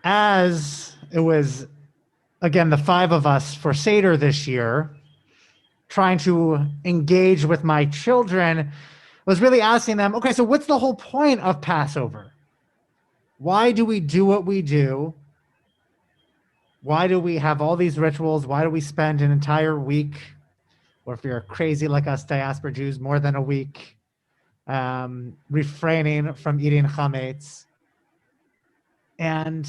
as it was, again, the five of us for Seder this year, trying to engage with my children, was really asking them, okay, so what's the whole point of Passover? Why do we do what we do? Why do we have all these rituals? Why do we spend an entire week, or if you're crazy like us diaspora Jews, more than a week, refraining from eating chametz? And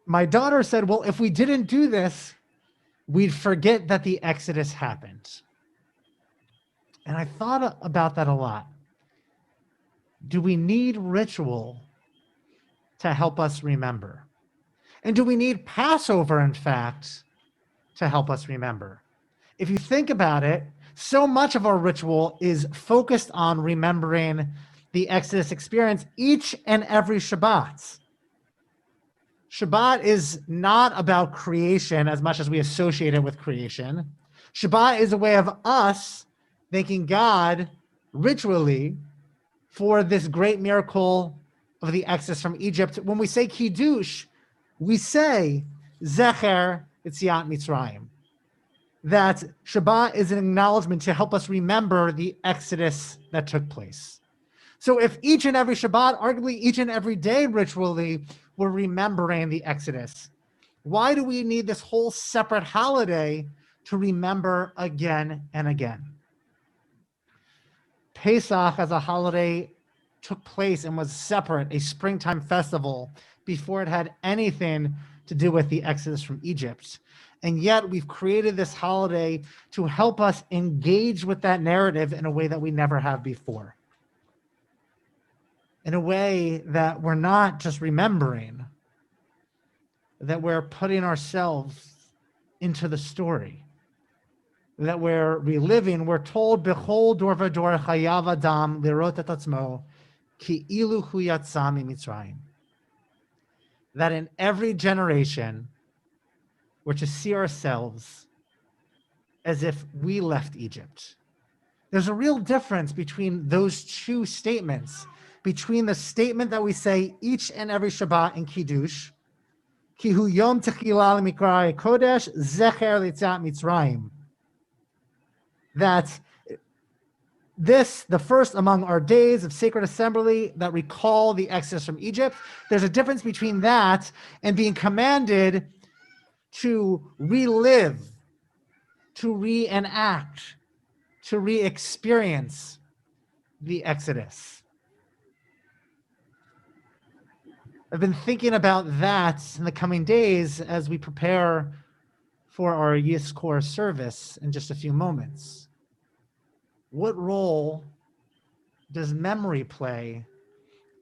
my daughter said, well, if we didn't do this, we'd forget that the Exodus happened. And I thought about that a lot. Do we need ritual to help us remember? And do we need Passover, in fact, to help us remember? If you think about it, so much of our ritual is focused on remembering the Exodus experience each and every Shabbat. Shabbat is not about creation as much as we associate it with creation. Shabbat is a way of us thanking God ritually for this great miracle of the Exodus from Egypt. When we say Kiddush, we say Zecher Yetziat Mitzrayim. That Shabbat is an acknowledgement to help us remember the Exodus that took place. So if each and every Shabbat, arguably each and every day ritually, we're remembering the Exodus, why do we need this whole separate holiday to remember again and again? Pesach as a holiday took place and was separate, a springtime festival, before it had anything to do with the Exodus from Egypt. And yet we've created this holiday to help us engage with that narrative in a way that we never have before. In a way that we're not just remembering, that we're putting ourselves into the story, that we're reliving. We're told, Bechol dor v'dor chayav adam lirot et atzmo ki ilu hu yatsa miMitzrayim. That in every generation, we're to see ourselves as if we left Egypt. There's a real difference between those two statements, between the statement that we say each and every Shabbat in Kiddush, Ki hu yom techila l'mikra kodesh zecher litzat Mitzrayim. That this, the first among our days of sacred assembly that recall the Exodus from Egypt, there's a difference between that and being commanded to relive, to reenact, to re-experience the Exodus. I've been thinking about that in the coming days as we prepare for our Yizkor service in just a few moments. What role does memory play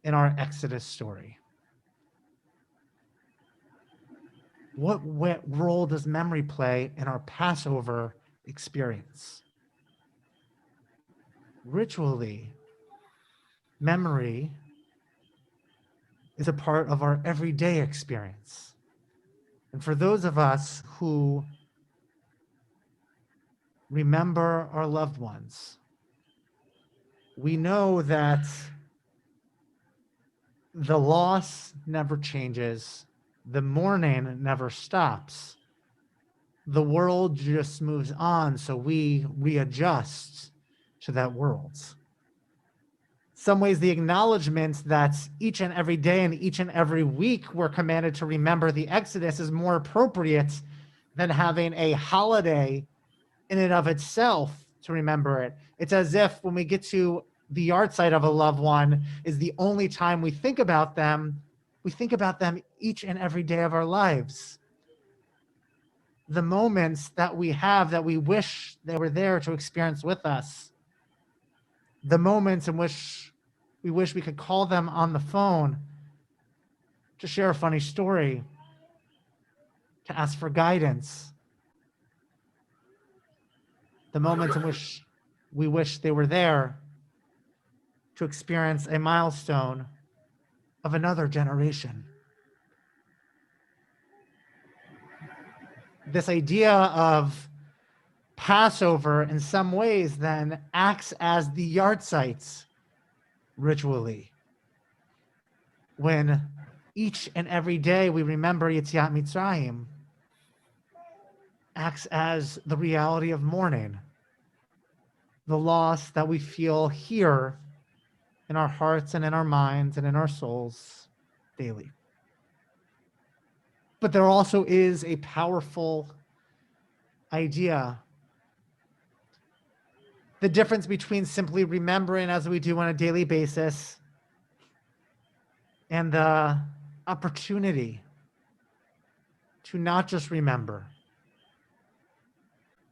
in our Exodus story? What role does memory play in our Passover experience? Ritually, memory is a part of our everyday experience. And for those of us who remember our loved ones, we know that the loss never changes, the mourning never stops. The world just moves on, so we readjust to that world. Some ways, the acknowledgement that each and every day and each and every week we're commanded to remember the Exodus is more appropriate than having a holiday in and of itself to remember it. It's as if when we get to the yard site of a loved one is the only time we think about them. We think about them each and every day of our lives. The moments that we have that we wish they were there to experience with us. The moments in which we wish we could call them on the phone to share a funny story, to ask for guidance. The moments in which we wish they were there to experience a milestone of another generation. This idea of Passover in some ways then acts as the yard sites ritually. When each and every day we remember Yetziat Mitzrayim acts as the reality of mourning, the loss that we feel here in our hearts and in our minds and in our souls daily. But there also is a powerful idea. The difference between simply remembering as we do on a daily basis and the opportunity to not just remember,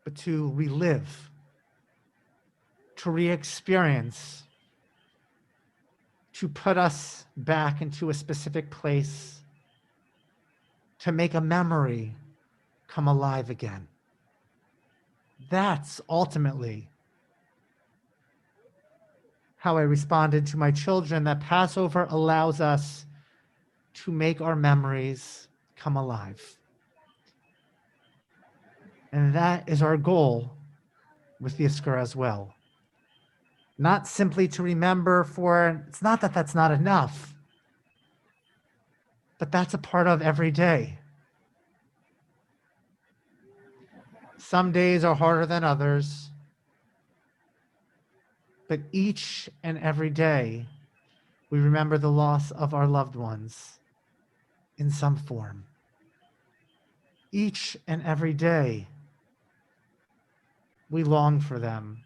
but to relive, to re-experience, to put us back into a specific place, to make a memory come alive again. That's ultimately how I responded to my children, that Passover allows us to make our memories come alive. And that is our goal with Yizkor as well. Not simply to remember for, it's not that that's not enough, but that's a part of every day. Some days are harder than others, but each and every day we remember the loss of our loved ones in some form. Each and every day we long for them.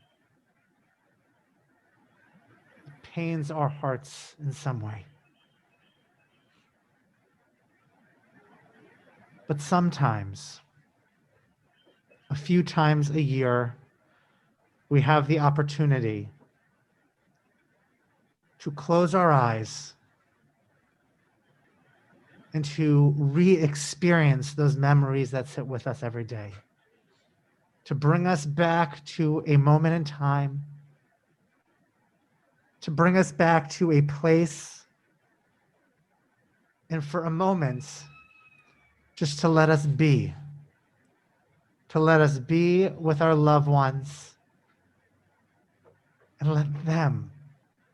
It pains our hearts in some way. But sometimes, a few times a year, we have the opportunity to close our eyes and to re-experience those memories that sit with us every day, to bring us back to a moment in time, to bring us back to a place, and for a moment, just to let us be with our loved ones and let them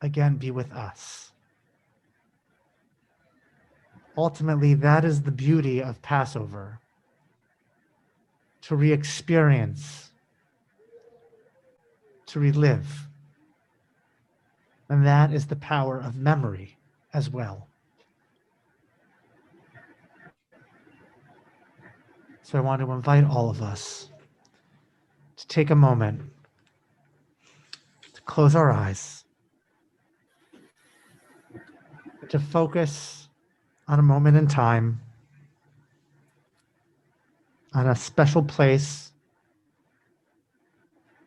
again be with us. Ultimately, that is the beauty of Passover, to re-experience, to relive. And that is the power of memory as well. So I want to invite all of us to take a moment to close our eyes, to focus on a moment in time, on a special place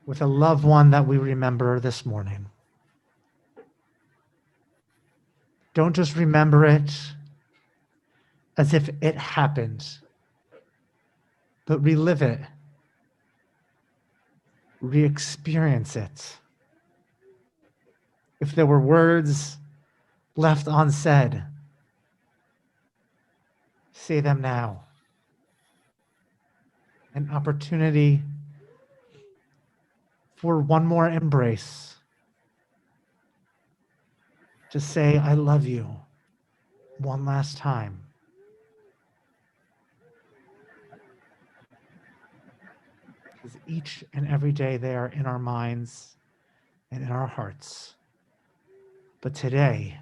with a loved one that we remember this morning. Don't just remember it as if it happened, but relive it, re-experience it. If there were words left unsaid, say them now. An opportunity for one more embrace, to say, I love you one last time. Because each and every day they are in our minds and in our hearts. But today,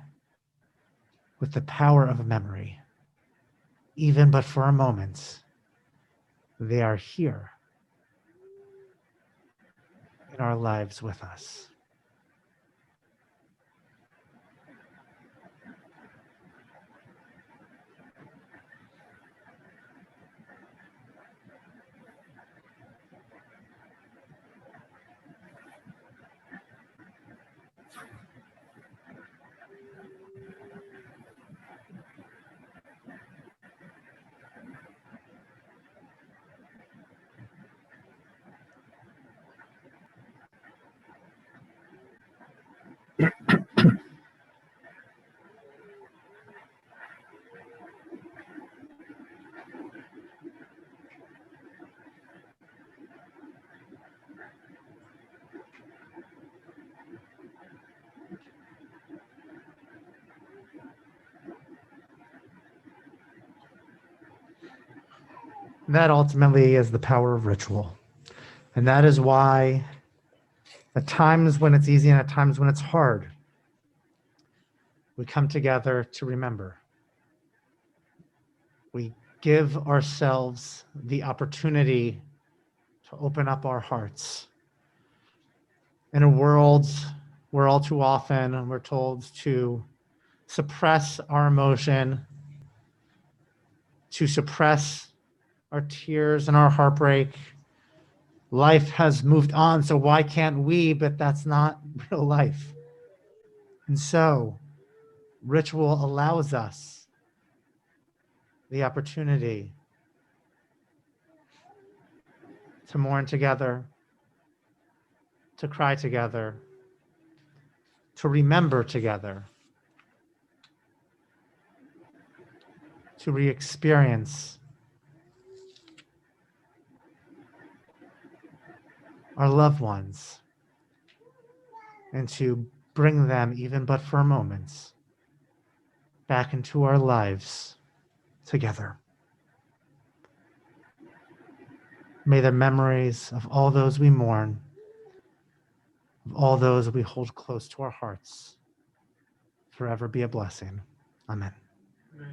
with the power of memory, even but for a moment, they are here in our lives with us. That ultimately is the power of ritual. And that is why at times when it's easy and at times when it's hard, we come together to remember. We give ourselves the opportunity to open up our hearts. In a world where all too often we're told to suppress our emotion, to suppress our tears and our heartbreak. Life has moved on, so why can't we? But that's not real life. And so, ritual allows us the opportunity to mourn together, to cry together, to remember together, to re-experience our loved ones, and to bring them, even but for moments, back into our lives together. May the memories of all those we mourn, of all those we hold close to our hearts, forever be a blessing. Amen. Right.